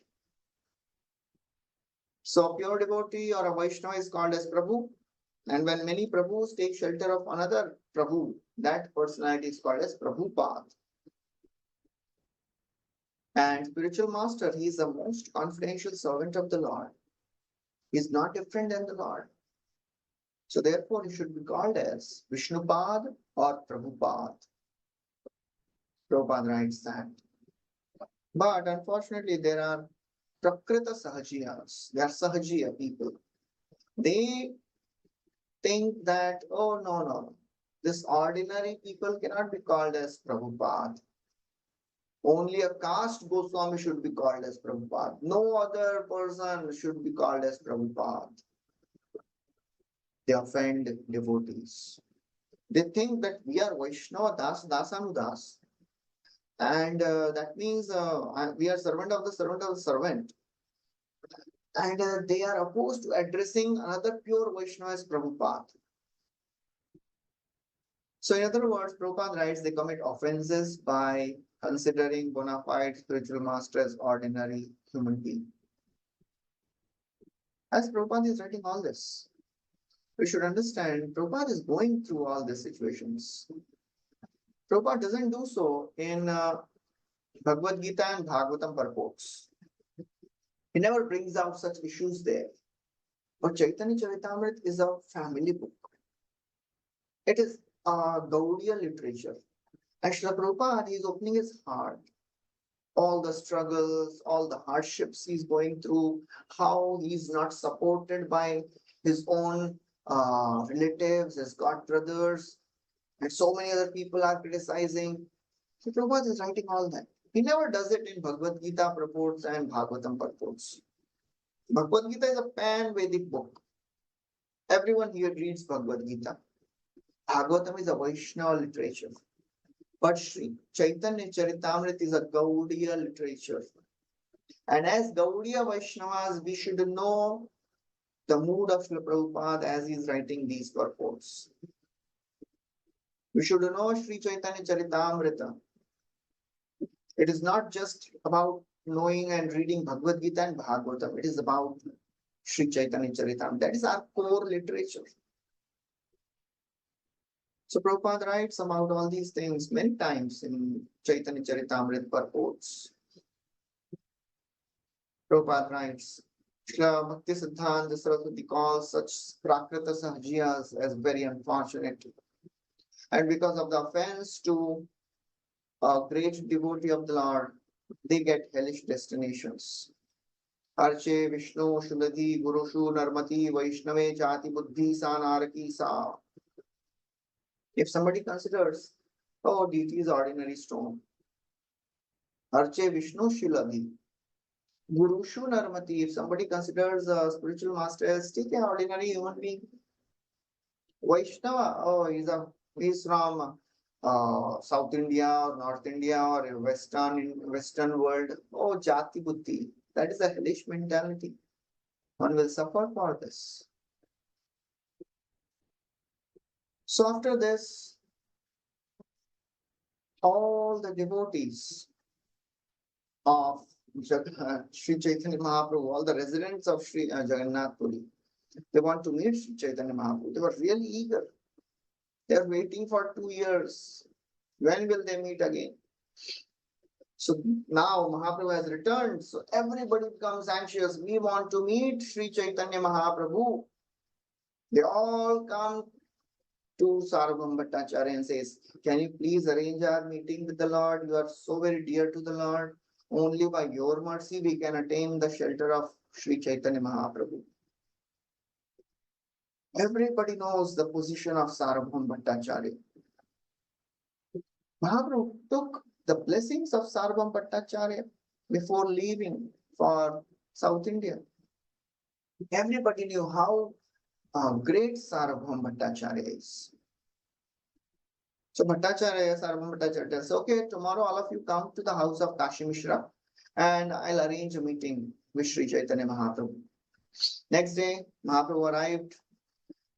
So a pure devotee or a Vaishnava is called as Prabhu. And when many Prabhus take shelter of another Prabhu, that personality is called as Prabhupada. And spiritual master, he is the most confidential servant of the Lord. He is not different than the Lord. So therefore, he should be called as Vishnupad or Prabhupada. Prabhupada writes that. But unfortunately, there are Prakrita Sahajiyas. They are Sahajiya people. They think that, oh, no. This ordinary people cannot be called as Prabhupada. Only a caste Goswami should be called as Prabhupada. No other person should be called as Prabhupada. They offend devotees. They think that we are Vaishnava Das, Dasanudas. And that means we are servant of the servant. And they are opposed to addressing another pure Vaishnava as Prabhupada. So in other words, Prabhupada writes they commit offenses by considering bona fide spiritual master as ordinary human being. As Prabhupada is writing all this, we should understand Prabhupada is going through all these situations. Prabhupada doesn't do so in Bhagavad Gita and Bhagavatam purports. He never brings out such issues there. But Chaitanya Caritāmrta is a family book. It is a Gaudiya literature. And Srila Prabhupada is opening his heart. All the struggles, all the hardships he's going through, how he's not supported by his own relatives, his god brothers, and so many other people are criticizing. So Prabhupada is writing all that. He never does it in Bhagavad Gita purports and Bhagavatam purports. Bhagavad Gita is a pan-Vedic book. Everyone here reads Bhagavad Gita. Bhagavatam is a Vaishnava literature. But Sri Chaitanya Charitamrita is a Gaudiya literature. And as Gaudiya Vaishnavas, we should know the mood of Srila Prabhupada as he is writing these purports. We should know Sri Chaitanya Charitamrita. It is not just about knowing and reading Bhagavad Gita and Bhagavatam. It is about Sri Chaitanya Charitamrita. That is our core literature. So Prabhupada writes about all these things many times in Chaitanya Charitamrita purports. Prabhupada writes, Srila Bhakti Siddhanta Saraswati calls such Prakrita Sahajiyas as very unfortunate. And because of the offense to a great devotee of the Lord, they get hellish destinations. Arche Vishnu Shuladhi Gurushu Narmati Vaishnave Jati Buddhi Sa Naraki Sa. If somebody considers Oh, deity's ordinary stone. Arche Vishnu Shilabhi. Guru Shu Narmati. If somebody considers a spiritual master as take an ordinary human being, Vaishnava, oh, he's from South India or North India or Western world. Oh, Jati Buddhi. That is a hellish mentality. One will suffer for this. So after this, all the devotees of Sri Chaitanya Mahaprabhu, all the residents of Sri Jagannath Puri, they want to meet Sri Chaitanya Mahaprabhu. They were really eager. They are waiting for 2 years. When will they meet again? So now Mahaprabhu has returned. So everybody becomes anxious. We want to meet Sri Chaitanya Mahaprabhu. They all come to Sarvabhauma Bhattacharya and says, can you please arrange our meeting with the Lord? You are so very dear to the Lord. Only by your mercy we can attain the shelter of Sri Chaitanya Mahaprabhu. Everybody knows the position of Sarvabhauma Bhattacharya. Mahaprabhu took the blessings of Sarvabhauma Bhattacharya before leaving for South India. Everybody knew how great Sarvabhauma Bhattacharya is. So Sarvabhauma Bhattacharya tells, okay, tomorrow all of you come to the house of Kashi Mishra and I'll arrange a meeting with Sri Chaitanya Mahaprabhu. Next day, Mahaprabhu arrived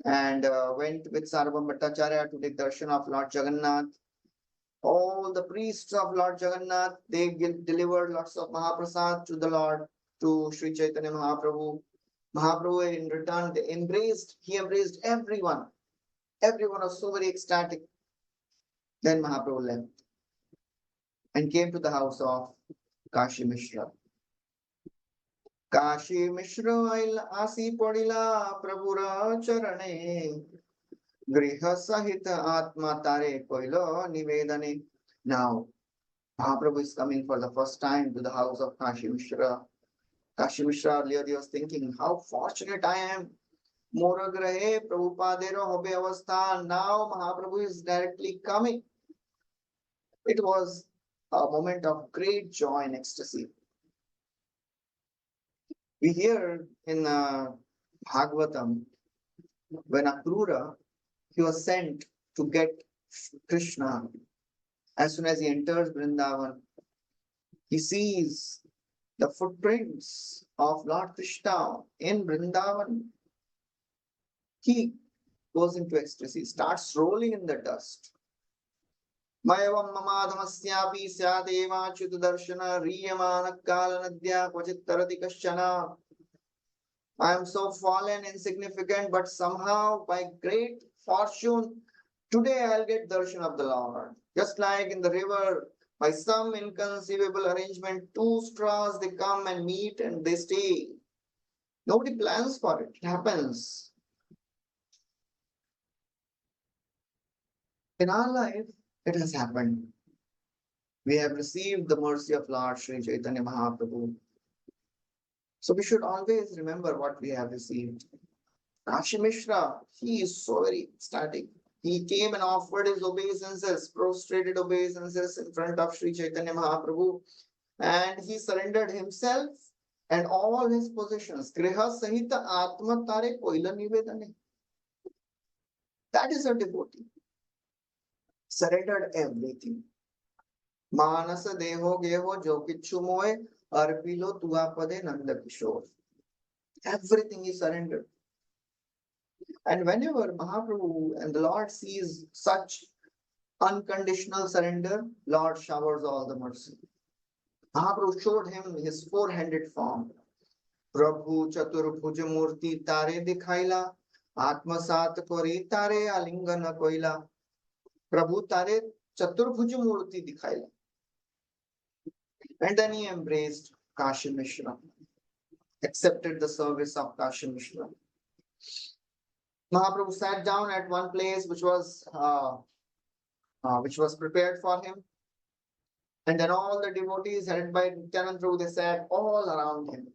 and went with Sarvabhauma Bhattacharya to take darshan of Lord Jagannath. All the priests of Lord Jagannath, they delivered lots of Mahaprasad to the Lord, to Sri Chaitanya Mahaprabhu. Mahaprabhu in return, he embraced everyone. Everyone was so very ecstatic. Then Mahaprabhu left and came to the house of Kashi Mishra. Kashi Mishra asi padila prabhura charane griha sahita atma tare koilo nivedane. Now, Mahaprabhu is coming for the first time to the house of Kashi Mishra. Kashi Mishra earlier he was thinking, how fortunate I am. Moragrahe Prabhupadero hobe avasthan. Now Mahaprabhu is directly coming. It was a moment of great joy and ecstasy. We hear in Bhagavatam, when Akrura, he was sent to get Krishna. As soon as he enters Vrindavan, he sees the footprints of Lord Krishna in Vrindavan. He goes into ecstasy, starts rolling in the dust. Mayavam mamadhamasyapi syadevachuta darshana riyamana kalanadya kvachit tarati kasyana. I am so fallen, insignificant, but somehow by great fortune, today I'll get darshan of the Lord. Just like in the river, by some inconceivable arrangement, two straws they come and meet and they stay. Nobody plans for it. It happens. In our life, it has happened. We have received the mercy of Lord Sri Chaitanya Mahaprabhu. So we should always remember what we have received. Kashi Mishra, he is so very ecstatic. He came and offered his obeisances, prostrated obeisances in front of Sri Chaitanya Mahaprabhu, and he surrendered himself and all his possessions. Griha Sahita Atma Tare Koila Nivedane. That is a devotee. Surrendered everything. Manasa Deho Geho Jokichu Moe Arpilo Tuapade Nanda Kishore. Everything is surrendered. And whenever Mahaprabhu and the Lord sees such unconditional surrender, Lord showers all the mercy. Mahaprabhu showed him his four-handed form. Prabhu Chatur Bhujamurti Tare Dikhaila Atmasat Kori Tare Alingana Koila. Prabhu Tare Chatur Bhujamurti Dikhaila. And then he embraced Kashi Mishra, accepted the service of Kashi Mishra. Mahaprabhu sat down at one place which was prepared for him. And then all the devotees headed by Nityananda Prabhu, they sat all around him,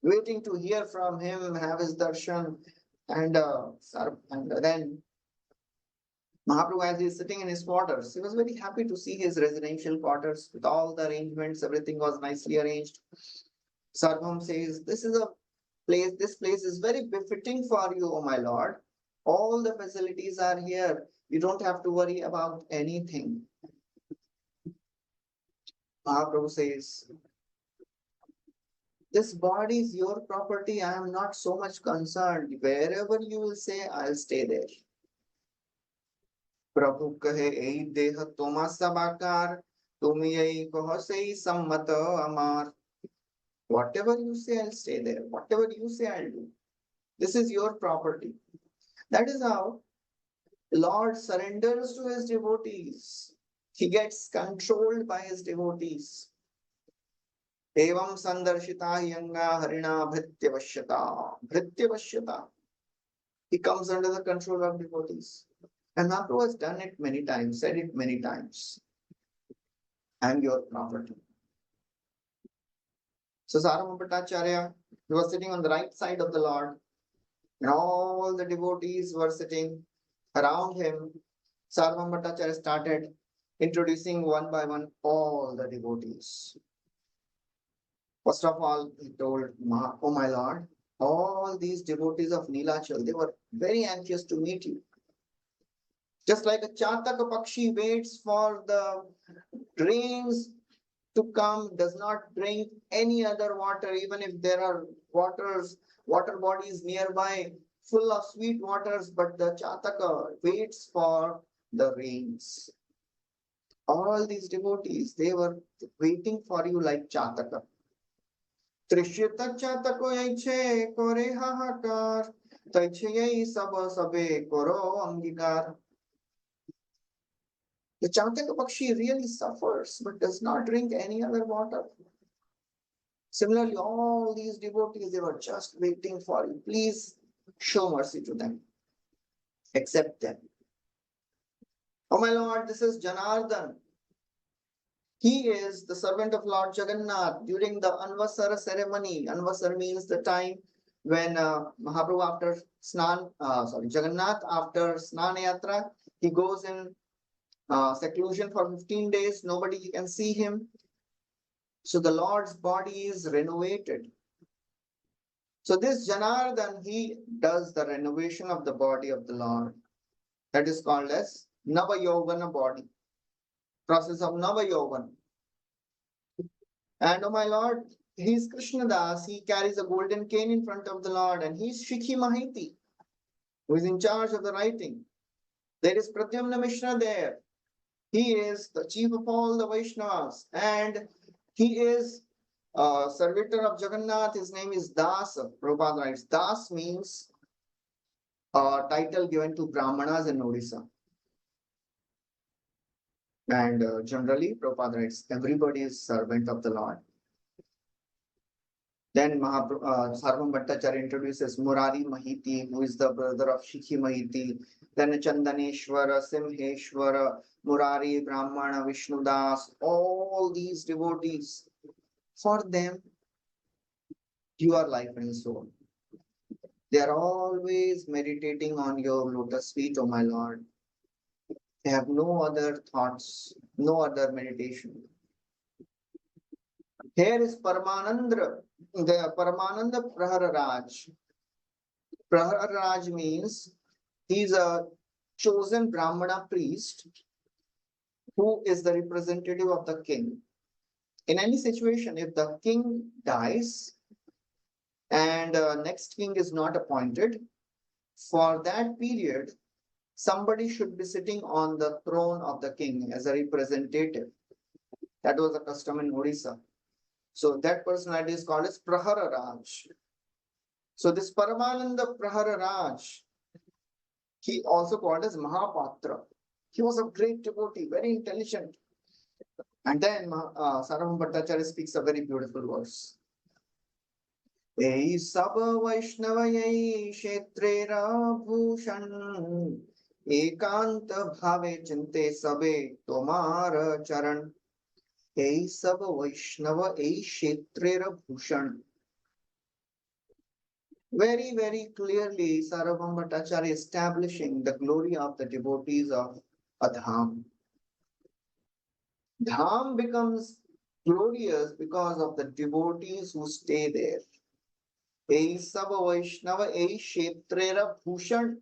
waiting to hear from him, have his darshan. And then Mahaprabhu, as he is sitting in his quarters, he was very happy to see his residential quarters with all the arrangements, everything was nicely arranged. Sarvam says, this place is very befitting for you, O my Lord. All the facilities are here. You don't have to worry about anything. Mahaprabhu says, this body is your property. I am not so much concerned. Wherever you will say, I'll stay there. प्रभु कहे ei देह तोमा सबाकार तुम यही कहो सही सम्मत अमार. Whatever you say, I'll stay there. Whatever you say, I'll do. This is your property. That is how Lord surrenders to his devotees. He gets controlled by his devotees. Evam sandarshita yanga harina bhrityavashyata. He comes under the control of devotees. And Mahaprabhu has done it many times, said it many times. I am your property. So Sarvabhauma Bhattacharya, he was sitting on the right side of the Lord, and all the devotees were sitting around him. Sarvabhauma Bhattacharya started introducing one by one all the devotees. First of all, he told, oh my Lord, all these devotees of Nilachal, they were very anxious to meet you. Just like a Chataka Pakshi waits for the rains to come, does not drink any other water, even if there are water bodies nearby full of sweet waters, but the Chataka waits for the rains. All these devotees, they were waiting for you like Chataka. Trishyata Chatako yaiche kore hahakar, taiche yai saba sabe koro angikar. The Chataka Pakshi really suffers but does not drink any other water. Similarly, all these devotees, they were just waiting for you. Please show mercy to them. Accept them. Oh my Lord, this is Janardhan. He is the servant of Lord Jagannath during the Anvasara ceremony. Anvasara means the time when Mahaprabhu after Jagannath after Snan Yatra, he goes in seclusion for 15 days, nobody can see him. So the Lord's body is renovated. So this Janardhan, he does the renovation of the body of the Lord. That is called as Nava Yovana body. Process of Nava Yovana. And oh my Lord, he is Krishnadas. He carries a golden cane in front of the Lord, and he is Shikhi Mahiti, who is in charge of the writing. There is Pradyumna Mishra there. He is the chief of all the Vaishnavas, and he is a servitor of Jagannath. His name is Das. Prabhupada writes, Das means a title given to Brahmanas in Odisha. And generally, Prabhupada writes, everybody is servant of the Lord. Then Sarvabhauma Bhattacharya introduces Murari Mahiti, who is the brother of Shikhi Mahiti. Then Chandaneshwara, Simheshwara, Murari, Brahmana, Vishnudas, all these devotees. For them, you are life and soul. They are always meditating on your lotus feet, O my Lord. They have no other thoughts, no other meditation. Here is Paramananda, the Paramananda Prahararaj. Prahararaj means he is a chosen Brahmana priest who is the representative of the king. In any situation, if the king dies and next king is not appointed, for that period, somebody should be sitting on the throne of the king as a representative. That was the custom in Odisha. So that personality is called as Prahararaj. So this Paramananda Prahararaj, he also called as Mahapatra. He was a great devotee, very intelligent. And then Sarvabhauma Bhattacharya speaks a very beautiful verse. Ei saba Vaishnavayai Kshetrera Bhushan Ekanta Bhave Chinte Sabe Tomara Charan. Ei saba Vaishnava Ei Kshetrera Bhushan. Very, very clearly, Sarvabhauma Bhattacharya establishing the glory of the devotees of a dham. Dham becomes glorious because of the devotees who stay there. Ei Sava Vaishnava Ei Kshetrera Bhushan.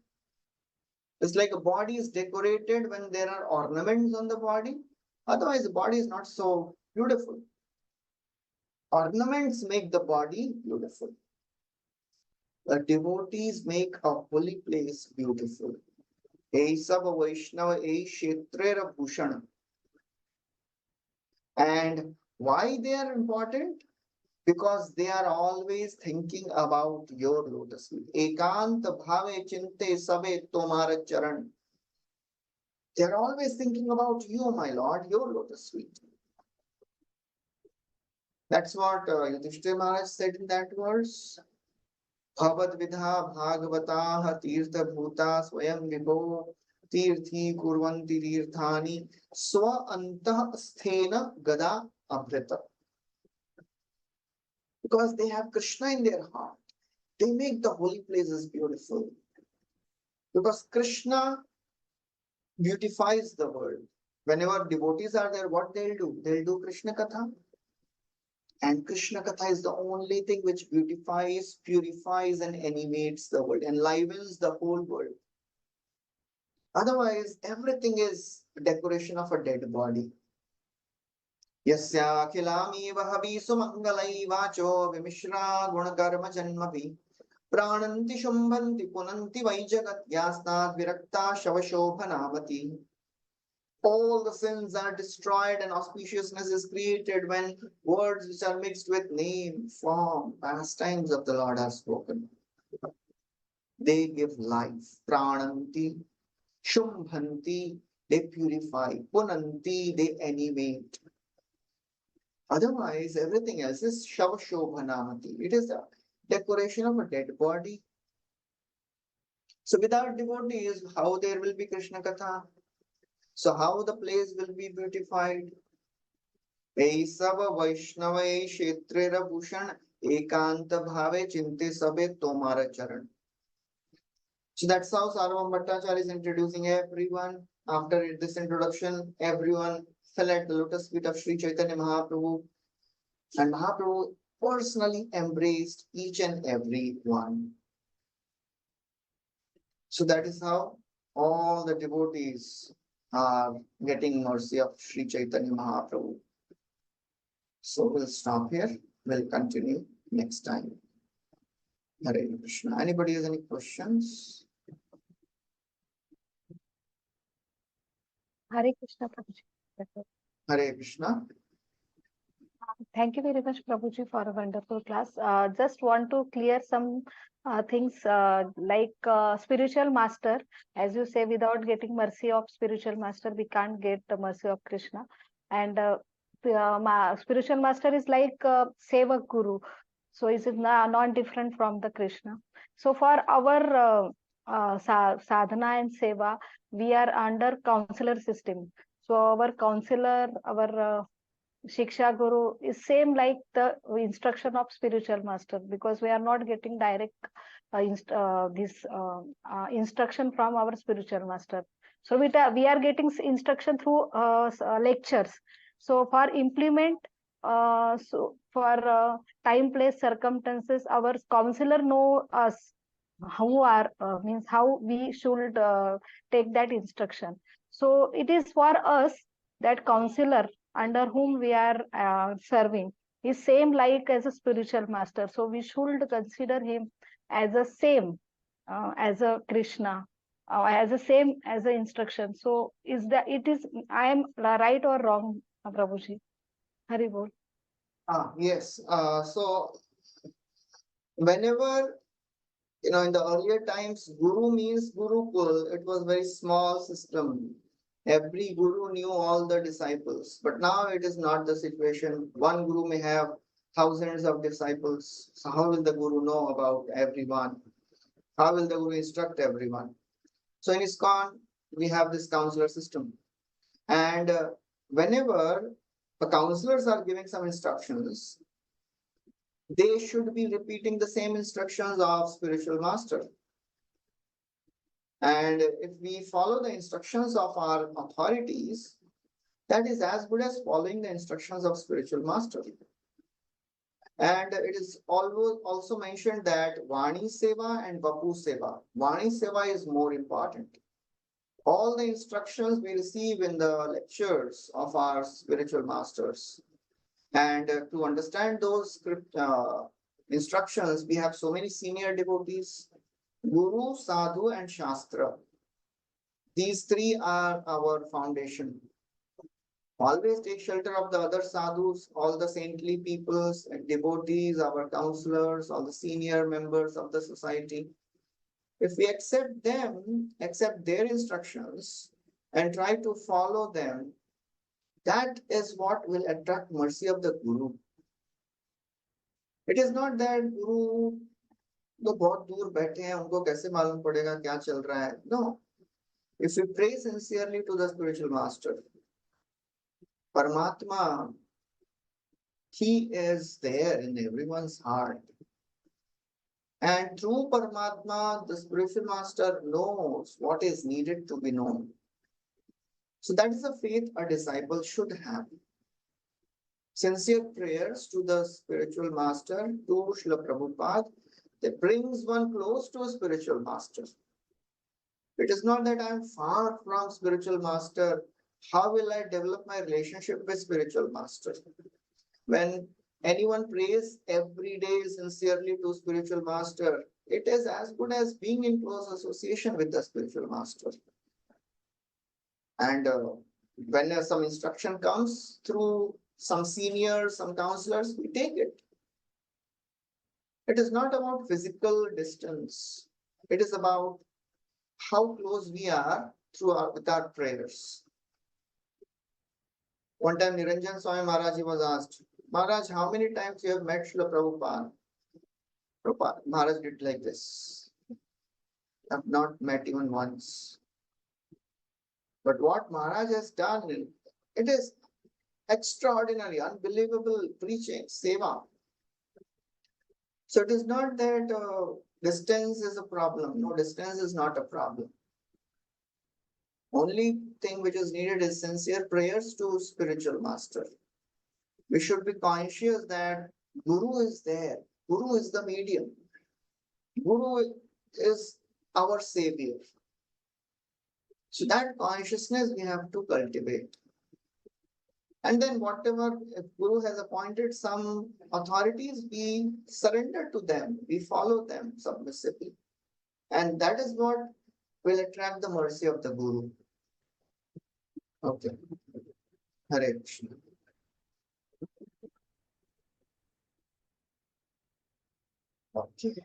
It's like a body is decorated when there are ornaments on the body. Otherwise, the body is not so beautiful. Ornaments make the body beautiful. The devotees make a holy place beautiful. Ei Sava Vaishnava Ei Kshetrera Bhushan. And why they are important? Because they are always thinking about your lotus feet. Ekant bhave chinte sabe tomara charan. They are always thinking about you, my Lord, your lotus feet. That's what Yudhishthira Maharaj said in that verse. Bhavad vidha bhagavataha tirtha bhuta swayam vibho tirthi kurvanti tirthani swa antah sthena gada amrita. Because they have Krishna in their heart. They make the holy places beautiful. Because Krishna beautifies the world. Whenever devotees are there, what they'll do? They'll do Krishna Katha. And Krishna Katha is the only thing which beautifies, purifies, and animates the world, enlivens the whole world. Otherwise, everything is decoration of a dead body. Yasya khilami vahavi sumangalai vacho vimishra gunakarma janmavi prananti shumbanti punanti vaijagat yasnad virakta shavashobhanamati. All the sins are destroyed and auspiciousness is created when words which are mixed with name, form, pastimes of the Lord are spoken. They give life. Prananti, shumbhanti, they purify. Punanti, they animate. Otherwise, everything else is shavashobhanamati. It is the decoration of a dead body. So without devotees, how there will be Krishna Katha? So how the place will be beautified? Eisava Vaishnava Kshetrera Bhushan Ekanta Bhave Chinte Sabe Tomara Charan. So that's how Sarvam Bhattacharya is introducing everyone. After this introduction, everyone fell at the lotus feet of Sri Chaitanya Mahaprabhu. And Mahaprabhu personally embraced each and every one. So that is how all the devotees are getting mercy of Sri Chaitanya Mahaprabhu. So we'll stop here. We'll continue next time. Hare Krishna. Anybody has any questions? Hare Krishna, Prabhuji. Hare Krishna. Thank you very much, Prabhuji, for a wonderful class. Just want to clear some things like spiritual master. As you say, without getting mercy of spiritual master, we can't get the mercy of Krishna. And spiritual master is like Sevak Guru. So it is not different from the Krishna. So for our sadhana and seva, we are under counselor system. So our counselor, our Shiksha Guru is same like the instruction of spiritual master, because we are not getting direct instruction from our spiritual master. So we are getting instruction through lectures. So for implement, so for time, place, circumstances, our counselor know us how are means how we should take that instruction. So it is for us that counselor under whom we are serving is same like as a spiritual master. So we should consider him as a same as a Krishna, as a same as a instruction. So is that it is I am right or wrong, Prabhuji? Hari bol. Yes. So whenever in the earlier times, Guru means Gurukul. It was very small system. Every Guru knew all the disciples. But now it is not the situation. One Guru may have thousands of disciples. So how will the Guru know about everyone? How will the Guru instruct everyone? So in ISKCON, we have this counselor system. And whenever the counselors are giving some instructions, they should be repeating the same instructions of spiritual master. And if we follow the instructions of our authorities, that is as good as following the instructions of spiritual master. And it is always also mentioned that Vani Seva and Vapu Seva. Vani Seva is more important. All the instructions we receive in the lectures of our spiritual masters. And to understand those instructions, we have so many senior devotees, Guru, Sadhu, and Shastra. These three are our foundation. Always take shelter of the other sadhus, all the saintly peoples and devotees, our counselors, all the senior members of the society. If we accept them, accept their instructions, and try to follow them, that is what will attract mercy of the Guru. It is not that Guru तो बहुत दूर बैठे हैं उनको कैसे मालूम पड़ेगा क्या चल रहा है. No. If we pray sincerely to the spiritual master, Paramatma, he is there in everyone's heart. And through Paramatma, the spiritual master knows what is needed to be known. So that is the faith a disciple should have. Sincere prayers to the spiritual master, to Srila Prabhupada, that brings one close to a spiritual master. It is not that I am far from spiritual master. How will I develop my relationship with spiritual master? When anyone prays every day sincerely to spiritual master, it is as good as being in close association with the spiritual master. And when some instruction comes through some seniors, some counselors, we take it. It is not about physical distance. It is about how close we are with our prayers. One time Niranjan Swami Maharaj was asked, Maharaj, how many times you have met Srila Prabhupada? Prabhupada, Maharaj did like this. I have not met even once. But what Maharaj has done, it is extraordinary, unbelievable preaching, seva. So it is not that distance is a problem. No, distance is not a problem. Only thing which is needed is sincere prayers to spiritual master. We should be conscious that Guru is there. Guru is the medium. Guru is our savior. So that consciousness we have to cultivate. And then whatever, if Guru has appointed some authorities, we surrender to them, we follow them submissively. And that is what will attract the mercy of the Guru. Okay. Hare Krishna. Okay.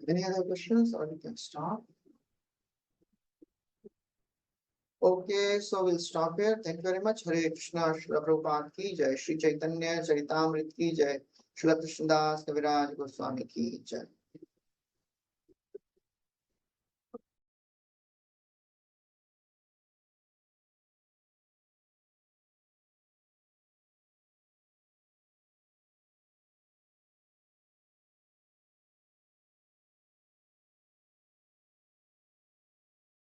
Any other questions or we can stop? Okay, so we'll stop here. Thank you very much. Hare Krishna, Srila Prabhupada ki jai, Sri Caitanya Caritāmrta ki jai, Srila Krishnadas Kaviraj Goswami ki jai.